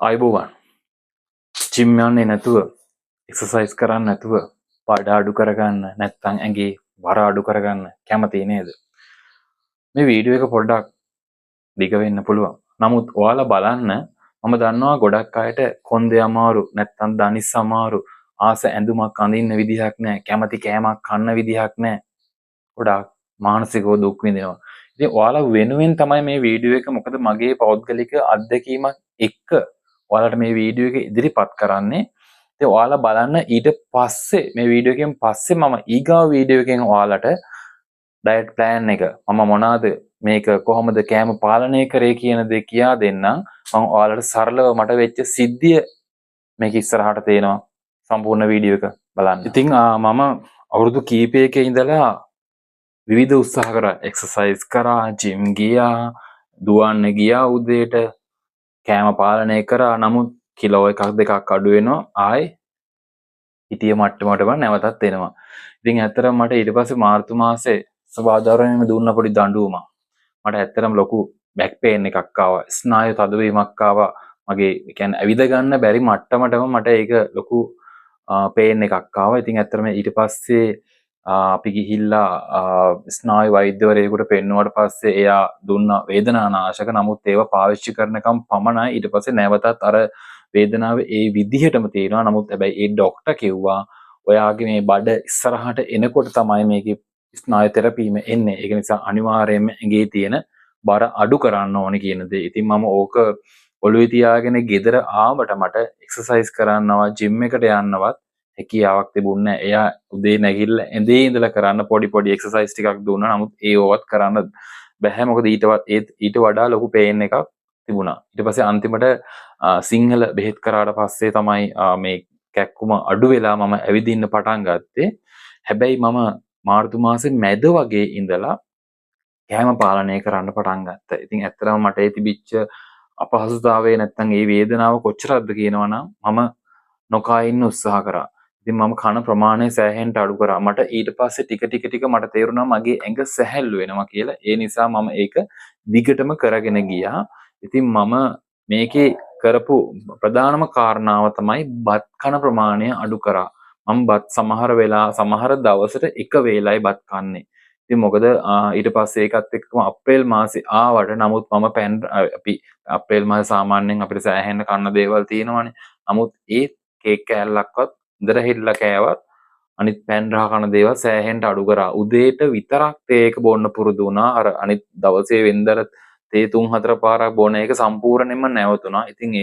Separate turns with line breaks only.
ආයුබෝවන් ජිම් යන්නේ නැතුව එක්සර්සයිස් කරන්නේ නැතුව බඩ අඩු කරගන්න නැත්නම් ඇඟේ බර අඩු කරගන්න කැමති නේද? මේ වීඩියෝ එක පොඩ්ඩක් දිග වෙන්න පුළුවන්. නමුත් ඔයාලා බලන්න මම දන්නවා ගොඩක් අයට කොන්දේ අමාරු නැත්නම් දනිස් අමාරු ආස ඇඳුමක් අඳින්න විදිහක් නැහැ. කැමති කෑමක් කන්න විදිහක් නැහැ. ගොඩාක් මානසිකව දුක් විඳිනවා. ඉතින් ඔයාලා වෙනුවෙන් තමයි මේ වීඩියෝ එක මොකද මගේ පෞද්ගලික අත්දැකීමක් එක්ක ඔයාලට මේ වීඩියෝ එක ඉදිරිපත් කරන්නේ. ඉතින් ඔයාලා බලන්න ඊට පස්සේ මේ වීඩියෝ එකෙන් පස්සේ මම ඊගාව වීඩියෝ එකෙන් ඔයාලට ඩයට් ප්ලෑන් එක මම මොනවාද මේක කොහොමද කෑම පාලනය කරේ කියන දේ කියා දෙන්නම්. මම ඔයාලට සරලව මට වෙච්ච සිද්ධිය මේක ඉස්සරහට තේනවා සම්පූර්ණ වීඩියෝ එක බලන්න. ඉතින් මම අවුරුදු කීපයක ඉඳලා විවිධ උත්සාහ කරා. එක්සර්සයිස් කරා, ජිම් ගියා, දුවන්න ගියා උදේට, කෑම පාලනය කරා. නමුත් කිලෝ එකක් දෙකක් අඩු වෙනවා. ආයි හිටිය මට්ටමටම නැවතත් එනවා. ඉතින් ඇත්තටම මට ඊට පස්සේ මාර්තු මාසේ සාධාරණයෙන්ම දුන්න පොඩි දඬුවමක්. මට ඇත්තටම ලොකු බැක් පේන් එකක් ආවා. ස්නායු තදවීමක් ආවා. මගේ කියන්නේ ඇවිද ගන්න බැරි මට්ටමටම මට ඒක ලොකු පේන් එකක් ආවා. ඉතින් ඇත්තටම ඊට පස්සේ අපි ගිහිල්ලා ස්නායු වෛද්‍යවරයෙකුට පෙන්නුවට පස්සේ එයා දුන්න වේදනානාශක. නමුත් ඒවා පාවිච්චි කරනකම් පමණයි. ඊට පස්සේ නැවතත් අර වේදනාව ඒ විදිහටම තියෙනවා. නමුත් හැබැයි ඒ ડોක්ටර් කිව්වා ඔයාගේ මේ බඩ ඉස්සරහට එනකොට තමයි මේකේ ස්නායු තෙරපීම එන්නේ. ඒක නිසා අනිවාර්යයෙන්ම ඇඟේ තියෙන බර අඩු කරන්න ඕනේ කියන දේ. ඉතින් මම ඕක ඔළුවේ තියාගෙන ගෙදර ආවට මට එක්සර්සයිස් කරන්නවත් ජිම් එකට යන්නවත් හැකියාවක් තිබුණේ නැහැ. එයා උදේ නැගිටලා ඇඳේ ඉඳලා කරන්න පොඩි පොඩි එක්සර්සයිස් ටිකක් දුන්නා. නමුත් ඒවත් කරන්න බැහැ. මොකද ඊට වඩා ලොකු පේන් එකක් තිබුණා. ඊට පස්සේ අන්තිමට සිංහල බෙහෙත් කරාට පස්සේ තමයි මේ කැක්කුම අඩු වෙලා මම ඇවිදින්න පටන් ගත්තේ. හැබැයි මම මාර්තු මාසේ මැද වගේ ඉඳලා කෑම පාලනය කරන්න පටන් ගත්තා. ඉතින් ඇත්තටම මට ඒ තිබිච්ච අපහසුතාවය නැත්තම් ඒ වේදනාව කොච්චරක්ද කියනවනම් මම නොකා ඉන්න උත්සාහ කරා. ඉතින් මම කන ප්‍රමාණය සෑහෙන්න අඩු කරා. මට ඊට පස්සේ ටික මට තේරුණා මගේ ඇඟ සැහැල්ලු වෙනවා කියලා. ඒ නිසා මම ඒක දිගටම කරගෙන ගියා. ඉතින් මම මේකේ කරපු ප්‍රධානම කාරණාව තමයි බත් කන ප්‍රමාණය අඩු කරා. මම බත් සමහර දවසට එක වේලයි බත් කන්නේ. ඉතින් මොකද ඊට පස්සේ ඒකත් එක්කම අප්‍රේල් මාසේ ආවට නමුත් මම අපි අප්‍රේල් මාසේ සාමාන්‍යයෙන් අපිට සෑහෙන්න කන්න දේවල් තියෙනවානේ. නමුත් ඒ කේක් කෑල්ලක්වත් ඉඳලා හිටලා කෑවත් අනිත් පෑන් රහ කන දේවල් සෑහෙන්න අඩු කරා. උදේට විතරක් තේ එක බොන්න පුරුදු වුණා. අර අනිත් දවසේ වෙන්දර තේ 3-4 පාරක් බොන එක සම්පූර්ණයෙන්ම නැවතුණා. ඉතින්